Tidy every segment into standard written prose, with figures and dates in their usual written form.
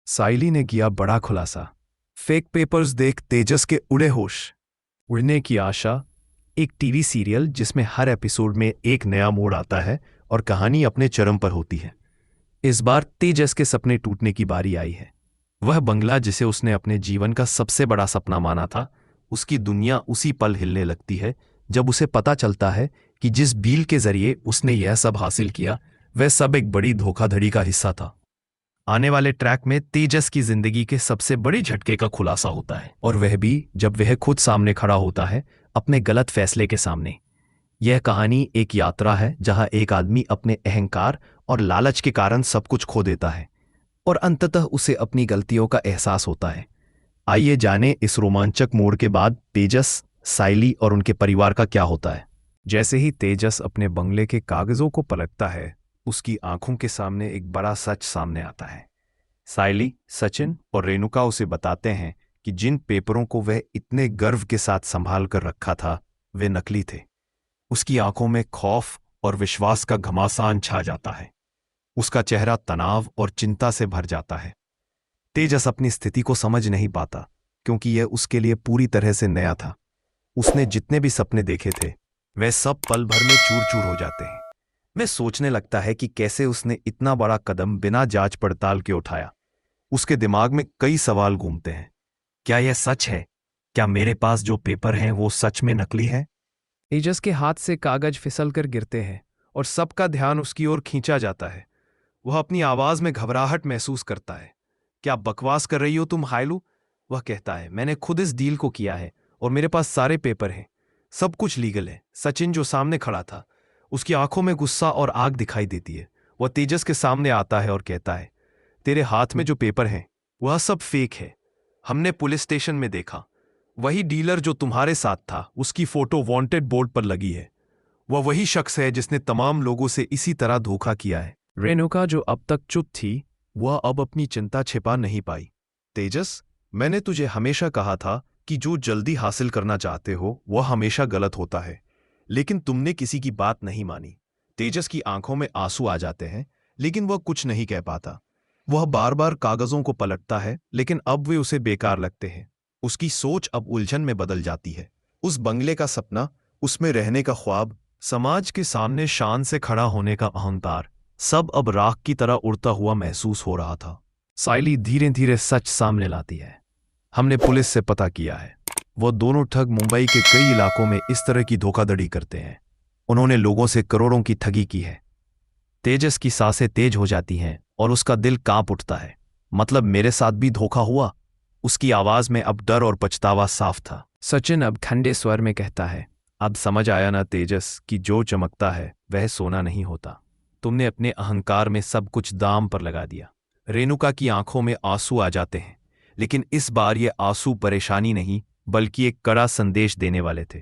साइली ने किया बड़ा खुलासा। फेक पेपर्स देख तेजस के उड़े होश। उड़ने की आशा एक टीवी सीरियल जिसमें हर एपिसोड में एक नया मोड़ आता है और कहानी अपने चरम पर होती है। इस बार तेजस के सपने टूटने की बारी आई है। वह बंगला जिसे उसने अपने जीवन का सबसे बड़ा सपना माना था, उसकी दुनिया उसी पल हिलने लगती है जब उसे पता चलता है कि जिस डील के जरिए उसने यह सब हासिल किया वह सब एक बड़ी धोखाधड़ी का हिस्सा था। आने वाले ट्रैक में तेजस की जिंदगी के सबसे बड़े झटके का खुलासा होता है, और वह भी जब वह खुद सामने खड़ा होता है अपने गलत फैसले के सामने। यह कहानी एक यात्रा है जहां एक आदमी अपने अहंकार और लालच के कारण सब कुछ खो देता है और अंततः उसे अपनी गलतियों का एहसास होता है। आइए जानें इस रोमांचक मोड़ के बाद तेजस, साइली और उनके परिवार का क्या होता है। जैसे ही तेजस अपने बंगले के कागजों को पलटता है, उसकी आंखों के सामने एक बड़ा सच सामने आता है। साइली, सचिन और रेणुका उसे बताते हैं कि जिन पेपरों को वह इतने गर्व के साथ संभाल कर रखा था वे नकली थे। उसकी आंखों में खौफ और विश्वास का घमासान छा जाता है। उसका चेहरा तनाव और चिंता से भर जाता है। तेजस अपनी स्थिति को समझ नहीं पाता क्योंकि यह उसके लिए पूरी तरह से नया था। उसने जितने भी सपने देखे थे वे सब पल भर में चूर चूर हो जाते हैं। वह सोचने लगता है कि कैसे उसने इतना बड़ा कदम बिना जांच पड़ताल के उठाया। उसके दिमाग में कई सवाल घूमते हैं। क्या यह सच है? क्या मेरे पास जो पेपर हैं वो सच में नकली है? तेजस के हाथ से कागज फिसल कर गिरते हैं और सबका ध्यान उसकी ओर खींचा जाता है। वह अपनी आवाज में घबराहट महसूस करता है। क्या बकवास कर रही हो तुम हायलू? वह कहता है, मैंने खुद इस डील को किया है और मेरे पास सारे पेपर हैं। सब कुछ लीगल है। सचिन जो सामने खड़ा था, उसकी आंखों में गुस्सा और आग दिखाई देती है। वह तेजस के सामने आता है और कहता है, तेरे हाथ में जो पेपर हैं वह सब फेक है। हमने पुलिस स्टेशन में देखा। वही डीलर जो तुम्हारे साथ था उसकी फोटो वांटेड बोर्ड पर लगी है। वह वही शख्स है जिसने तमाम लोगों से इसी तरह धोखा किया है। रेणुका, जो अब तक चुप थी, वह अब अपनी चिंता छिपा नहीं पाई। तेजस, मैंने तुझे हमेशा कहा था कि जो जल्दी हासिल करना चाहते हो वह हमेशा गलत होता है, लेकिन तुमने किसी की बात नहीं मानी। तेजस की आंखों में आंसू आ जाते हैं, लेकिन वह कुछ नहीं कह पाता। वह बार बार कागजों को पलटता है, लेकिन अब वे उसे बेकार लगते हैं। उसकी सोच अब उलझन में बदल जाती है। उस बंगले का सपना, उसमें रहने का ख्वाब, समाज के सामने शान से खड़ा होने का अहंकार, सब अब राख की तरह उड़ता हुआ महसूस हो रहा था। साइली धीरे धीरे सच सामने लाती है। हमने पुलिस से पता किया है। वो दोनों ठग मुंबई के कई इलाकों में इस तरह की धोखाधड़ी करते हैं। उन्होंने लोगों से करोड़ों की ठगी की है। तेजस की सांसें तेज हो जाती हैं और उसका दिल कांप उठता है। मतलब मेरे साथ भी धोखा हुआ? उसकी आवाज में अब डर और पछतावा साफ था। सचिन अब ठंडे स्वर में कहता है, अब समझ आया ना तेजस कि जो चमकता है वह सोना नहीं होता। तुमने अपने अहंकार में सब कुछ दाम पर लगा दिया। रेणुका की आंखों में आंसू आ जाते हैं, लेकिन इस बार ये आंसू परेशानी नहीं बल्कि एक कड़ा संदेश देने वाले थे।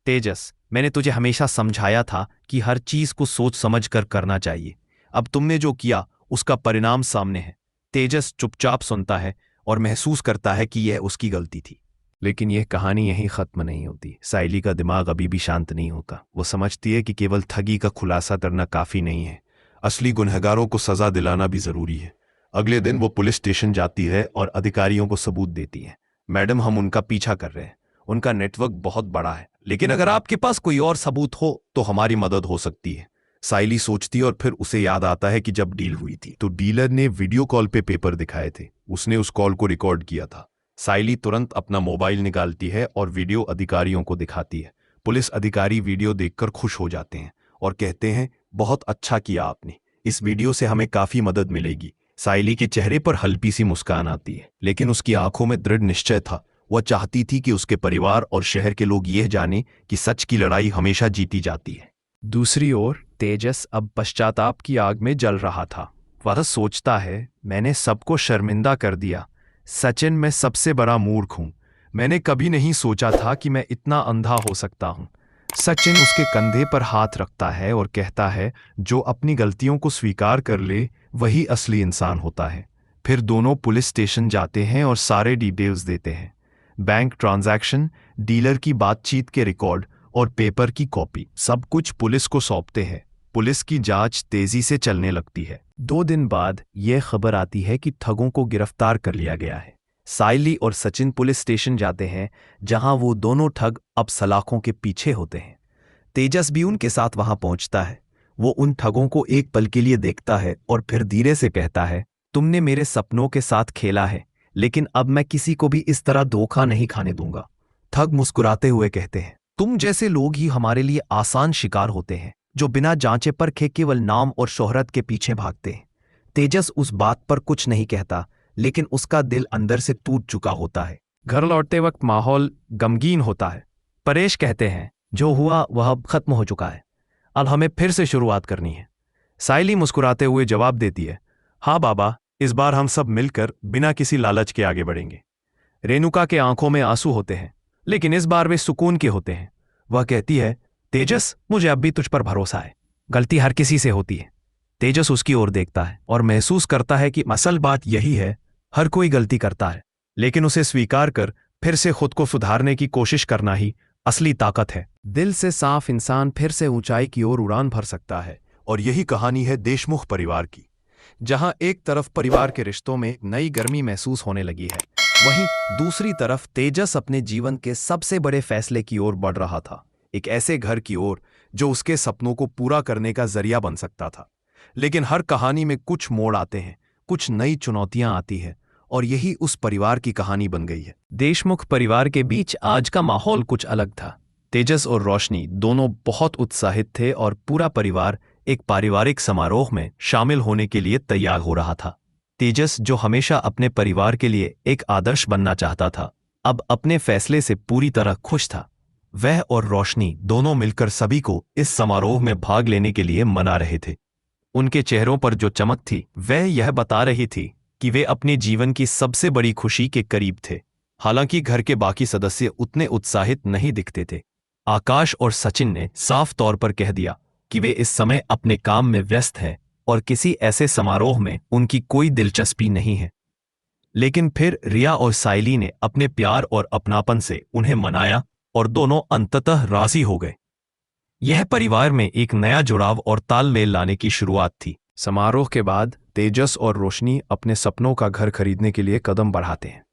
तेजस, मैंने तुझे हमेशा समझाया था कि हर चीज को सोच समझ कर करना चाहिए। अब तुमने जो किया उसका परिणाम सामने है। तेजस चुपचाप सुनता है और महसूस करता है कि यह उसकी गलती थी। लेकिन यह कहानी यहीं खत्म नहीं होती। साइली का दिमाग अभी भी शांत नहीं होता। वो समझती है कि केवल ठगी का खुलासा करना काफी नहीं है, असली गुनहगारों को सजा दिलाना भी जरूरी है। अगले दिन वो पुलिस स्टेशन जाती है और अधिकारियों को सबूत देती है। मैडम, हम उनका पीछा कर रहे हैं। उनका नेटवर्क बहुत बड़ा है, लेकिन अगर आपके पास कोई और सबूत हो तो हमारी मदद हो सकती है। साइली सोचती है और फिर उसे याद आता है कि जब डील हुई थी तो डीलर ने वीडियो कॉल पे पेपर दिखाए थे। उसने उस कॉल को रिकॉर्ड किया था। साइली तुरंत अपना मोबाइल निकालती है और वीडियो अधिकारियों को दिखाती है। पुलिस अधिकारी वीडियो देखकर खुश हो जाते हैं और कहते हैं, बहुत अच्छा किया आपने। इस वीडियो से हमें काफी मदद मिलेगी। साइली के चेहरे पर हल्की सी मुस्कान आती है, लेकिन उसकी आंखों में दृढ़ निश्चय था। वह चाहती थी कि उसके परिवार और शहर के लोग यह जाने कि सच की लड़ाई हमेशा जीती जाती है। दूसरी ओर तेजस अब पश्चाताप की आग में जल रहा था। वह सोचता है, मैंने सबको शर्मिंदा कर दिया। सचिन, मैं सबसे बड़ा मूर्ख हूं। मैंने कभी नहीं सोचा था कि मैं इतना अंधा हो सकता हूं। सचिन उसके कंधे पर हाथ रखता है और कहता है, जो अपनी गलतियों को स्वीकार कर ले वही असली इंसान होता है। फिर दोनों पुलिस स्टेशन जाते हैं और सारे डिटेल्स देते हैं। बैंक ट्रांजैक्शन, डीलर की बातचीत के रिकॉर्ड और पेपर की कॉपी, सब कुछ पुलिस को सौंपते हैं। पुलिस की जांच तेजी से चलने लगती है। 2 दिन बाद यह खबर आती है कि ठगों को गिरफ्तार कर लिया गया है। साइली और सचिन पुलिस स्टेशन जाते हैं, जहां वो दोनों ठग अब सलाखों के पीछे होते हैं। तेजस भी उनके साथ वहां पहुंचता है। वो उन ठगों को एक पल के लिए देखता है और फिर धीरे से कहता है, तुमने मेरे सपनों के साथ खेला है, लेकिन अब मैं किसी को भी इस तरह धोखा नहीं खाने दूंगा। ठग मुस्कुराते हुए कहते हैं, तुम जैसे लोग ही हमारे लिए आसान शिकार होते हैं, जो बिना जांचे परखे केवल नाम और शोहरत के पीछे भागते हैं। तेजस उस बात पर कुछ नहीं कहता, लेकिन उसका दिल अंदर से टूट चुका होता है। घर लौटते वक्त माहौल गमगीन होता है। परेश कहते हैं, जो हुआ वह अब खत्म हो चुका है, अब हमें फिर से शुरुआत करनी है। साइली मुस्कुराते हुए जवाब देती है, हाँ बाबा, इस बार हम सब मिलकर बिना किसी लालच के आगे बढ़ेंगे। रेणुका के आंखों में आंसू होते हैं, लेकिन इस बार वे सुकून के होते हैं। वह कहती है, तेजस, मुझे अब भी तुझ पर भरोसा है। गलती हर किसी से होती है। तेजस उसकी ओर देखता है और महसूस करता है कि असल बात यही है, हर कोई गलती करता है, लेकिन उसे स्वीकार कर फिर से खुद को सुधारने की कोशिश करना ही असली ताकत है। दिल से साफ इंसान फिर से ऊंचाई की ओर उड़ान भर सकता है। और यही कहानी है देशमुख परिवार की, जहां एक तरफ परिवार के रिश्तों में नई गर्मी महसूस होने लगी है, वहीं दूसरी तरफ तेजस अपने जीवन के सबसे बड़े फैसले की ओर बढ़ रहा था, एक ऐसे घर की ओर जो उसके सपनों को पूरा करने का जरिया बन सकता था। लेकिन हर कहानी में कुछ मोड़ आते हैं, कुछ नई चुनौतियां आती हैं, और यही उस परिवार की कहानी बन गई है। देशमुख परिवार के बीच आज का माहौल कुछ अलग था। तेजस और रोशनी दोनों बहुत उत्साहित थे और पूरा परिवार एक पारिवारिक समारोह में शामिल होने के लिए तैयार हो रहा था। तेजस, जो हमेशा अपने परिवार के लिए एक आदर्श बनना चाहता था, अब अपने फैसले से पूरी तरह खुश था। वह और रोशनी दोनों मिलकर सभी को इस समारोह में भाग लेने के लिए मना रहे थे। उनके चेहरों पर जो चमक थी, वह यह बता रही थी कि वे अपने जीवन की सबसे बड़ी खुशी के करीब थे। हालांकि घर के बाकी सदस्य उतने उत्साहित नहीं दिखते थे। आकाश और सचिन ने साफ तौर पर कह दिया कि वे इस समय अपने काम में व्यस्त हैं और किसी ऐसे समारोह में उनकी कोई दिलचस्पी नहीं है। लेकिन फिर रिया और साइली ने अपने प्यार और अपनापन से उन्हें मनाया और दोनों अंततः राजी हो गए। यह परिवार में एक नया जुड़ाव और तालमेल लाने की शुरुआत थी। समारोह के बाद तेजस और रोशनी अपने सपनों का घर खरीदने के लिए कदम बढ़ाते हैं।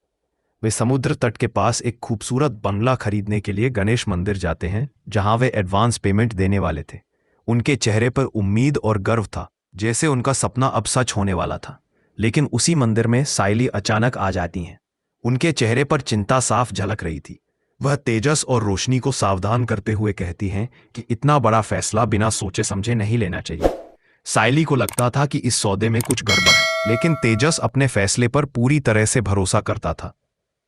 वे समुद्र तट के पास एक खूबसूरत बंगला खरीदने के लिए गणेश मंदिर जाते हैं, जहां वे एडवांस पेमेंट देने वाले थे। उनके चेहरे पर उम्मीद और गर्व था, जैसे उनका सपना अब सच होने वाला था। लेकिन उसी मंदिर में साइली अचानक आ जाती हैं। उनके चेहरे पर चिंता साफ झलक रही थी। वह तेजस और रोशनी को सावधान करते हुए कहती हैं कि इतना बड़ा फैसला बिना सोचे समझे नहीं लेना चाहिए। साइली को लगता था कि इस सौदे में कुछ गड़बड़ है, लेकिन तेजस अपने फैसले पर पूरी तरह से भरोसा करता था।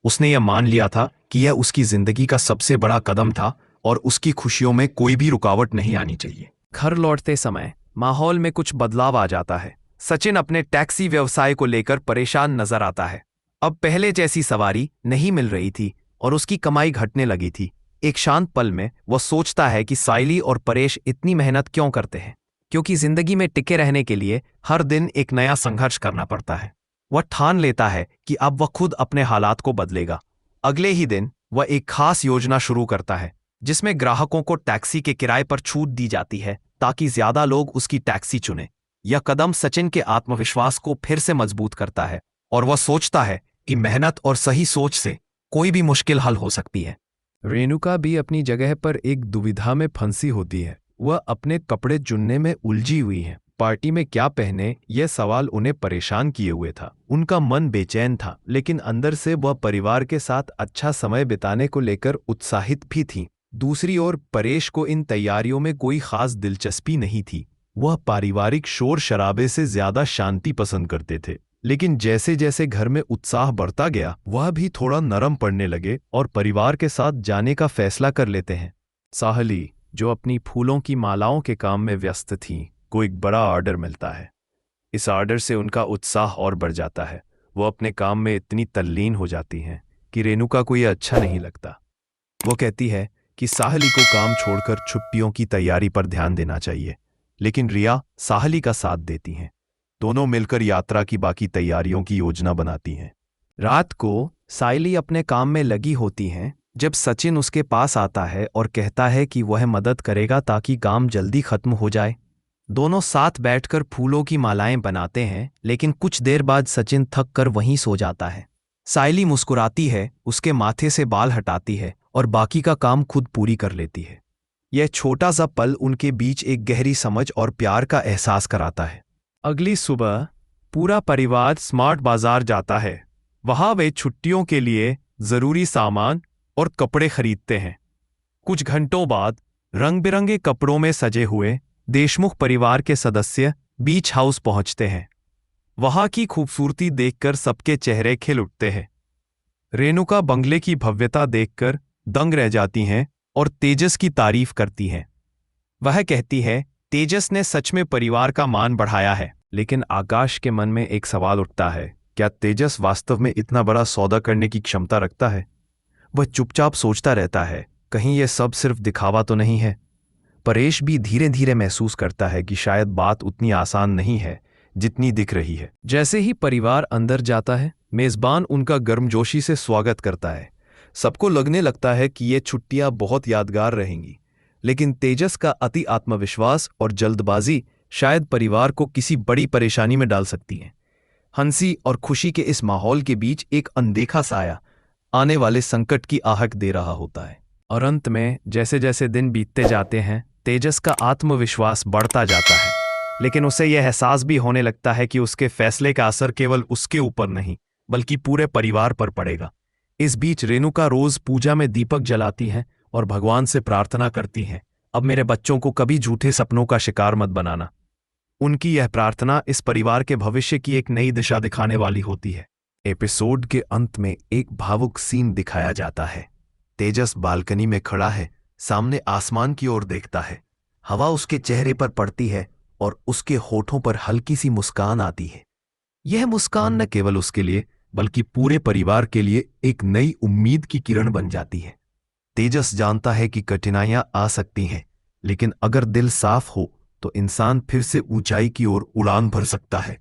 उसने यह मान लिया था कि यह उसकी जिंदगी का सबसे बड़ा कदम था और उसकी खुशियों में कोई भी रुकावट नहीं आनी चाहिए। घर लौटते समय माहौल में कुछ बदलाव आ जाता है। सचिन अपने टैक्सी व्यवसाय को लेकर परेशान नजर आता है। अब पहले जैसी सवारी नहीं मिल रही थी और उसकी कमाई घटने लगी थी। एक शांत पल में वह सोचता है कि साइली और परेश इतनी मेहनत क्यों करते हैं, क्योंकि जिंदगी में टिके रहने के लिए हर दिन एक नया संघर्ष करना पड़ता है। वह ठान लेता है कि अब वह खुद अपने हालात को बदलेगा। अगले ही दिन वह एक खास योजना शुरू करता है, जिसमें ग्राहकों को टैक्सी के किराए पर छूट दी जाती है ताकि ज्यादा लोग उसकी टैक्सी चुनें। यह कदम सचिन के आत्मविश्वास को फिर से मजबूत करता है और वह सोचता है कि मेहनत और सही सोच से कोई भी मुश्किल हल हो सकती है। रेणुका भी अपनी जगह पर एक दुविधा में फंसी होती है। वह अपने कपड़े चुनने में उलझी हुई है। पार्टी में क्या पहने, यह सवाल उन्हें परेशान किए हुए था। उनका मन बेचैन था, लेकिन अंदर से वह परिवार के साथ अच्छा समय बिताने को लेकर उत्साहित भी थी। दूसरी ओर परेश को इन तैयारियों में कोई खास दिलचस्पी नहीं थी। वह पारिवारिक शोर शराबे से ज्यादा शांति पसंद करते थे। लेकिन जैसे जैसे घर में उत्साह बढ़ता गया, वह भी थोड़ा नरम पड़ने लगे और परिवार के साथ जाने का फैसला कर लेते हैं। साहली, जो अपनी फूलों की मालाओं के काम में व्यस्त थीं, को एक बड़ा ऑर्डर मिलता है। इस ऑर्डर से उनका उत्साह और बढ़ जाता है। वो अपने काम में इतनी तल्लीन हो जाती हैं कि रेणुका को यह अच्छा नहीं लगता। वो कहती है कि साहली को काम छोड़कर छुट्टियों की तैयारी पर ध्यान देना चाहिए, लेकिन रिया साहली का साथ देती हैं। दोनों मिलकर यात्रा की बाकी तैयारियों की योजना बनाती हैं। रात को साइली अपने काम में लगी होती हैं जब सचिन उसके पास आता है और कहता है कि वह मदद करेगा ताकि काम जल्दी खत्म हो जाए। दोनों साथ बैठकर फूलों की मालाएं बनाते हैं, लेकिन कुछ देर बाद सचिन थक कर वहीं सो जाता है। सायली मुस्कुराती है, उसके माथे से बाल हटाती है और बाकी का काम खुद पूरी कर लेती है। यह छोटा सा पल उनके बीच एक गहरी समझ और प्यार का एहसास कराता है। अगली सुबह पूरा परिवार स्मार्ट बाजार जाता है। वहां वे छुट्टियों के लिए जरूरी सामान और कपड़े खरीदते हैं। कुछ घंटों बाद रंग बिरंगे कपड़ों में सजे हुए देशमुख परिवार के सदस्य बीच हाउस पहुंचते हैं। वहां की खूबसूरती देखकर सबके चेहरे खिल उठते हैं। रेणुका बंगले की भव्यता देखकर दंग रह जाती हैं और तेजस की तारीफ करती हैं। वह कहती है, तेजस ने सच में परिवार का मान बढ़ाया है। लेकिन आकाश के मन में एक सवाल उठता है, क्या तेजस वास्तव में इतना बड़ा सौदा करने की क्षमता रखता है? वह चुपचाप सोचता रहता है, कहीं यह सब सिर्फ दिखावा तो नहीं है। परेश भी धीरे धीरे महसूस करता है कि शायद बात उतनी आसान नहीं है जितनी दिख रही है। जैसे ही परिवार अंदर जाता है, मेजबान उनका गर्मजोशी से स्वागत करता है। सबको लगने लगता है कि ये छुट्टियां बहुत यादगार रहेंगी, लेकिन तेजस का अति आत्मविश्वास और जल्दबाजी शायद परिवार को किसी बड़ी परेशानी में डाल सकती हैं। हंसी और खुशी के इस माहौल के बीच एक अनदेखा साया आने वाले संकट की आहट दे रहा होता है। और अंत में जैसे जैसे दिन बीतते जाते हैं, तेजस का आत्मविश्वास बढ़ता जाता है, लेकिन उसे यह एहसास भी होने लगता है कि उसके फैसले का असर केवल उसके ऊपर नहीं बल्कि पूरे परिवार पर पड़ेगा। इस बीच रेणुका रोज पूजा में दीपक जलाती हैं और भगवान से प्रार्थना करती हैं, अब मेरे बच्चों को कभी झूठे सपनों का शिकार मत बनाना। उनकी यह प्रार्थना इस परिवार के भविष्य की एक नई दिशा दिखाने वाली होती है। एपिसोड के अंत में एक भावुक सीन दिखाया जाता है। तेजस बालकनी में खड़ा है, सामने आसमान की ओर देखता है। हवा उसके चेहरे पर पड़ती है और उसके होठों पर हल्की सी मुस्कान आती है। यह मुस्कान न केवल उसके लिए बल्कि पूरे परिवार के लिए एक नई उम्मीद की किरण बन जाती है। तेजस जानता है कि कठिनाइयां आ सकती हैं, लेकिन अगर दिल साफ हो तो इंसान फिर से ऊंचाई की ओर उड़ान भर सकता है।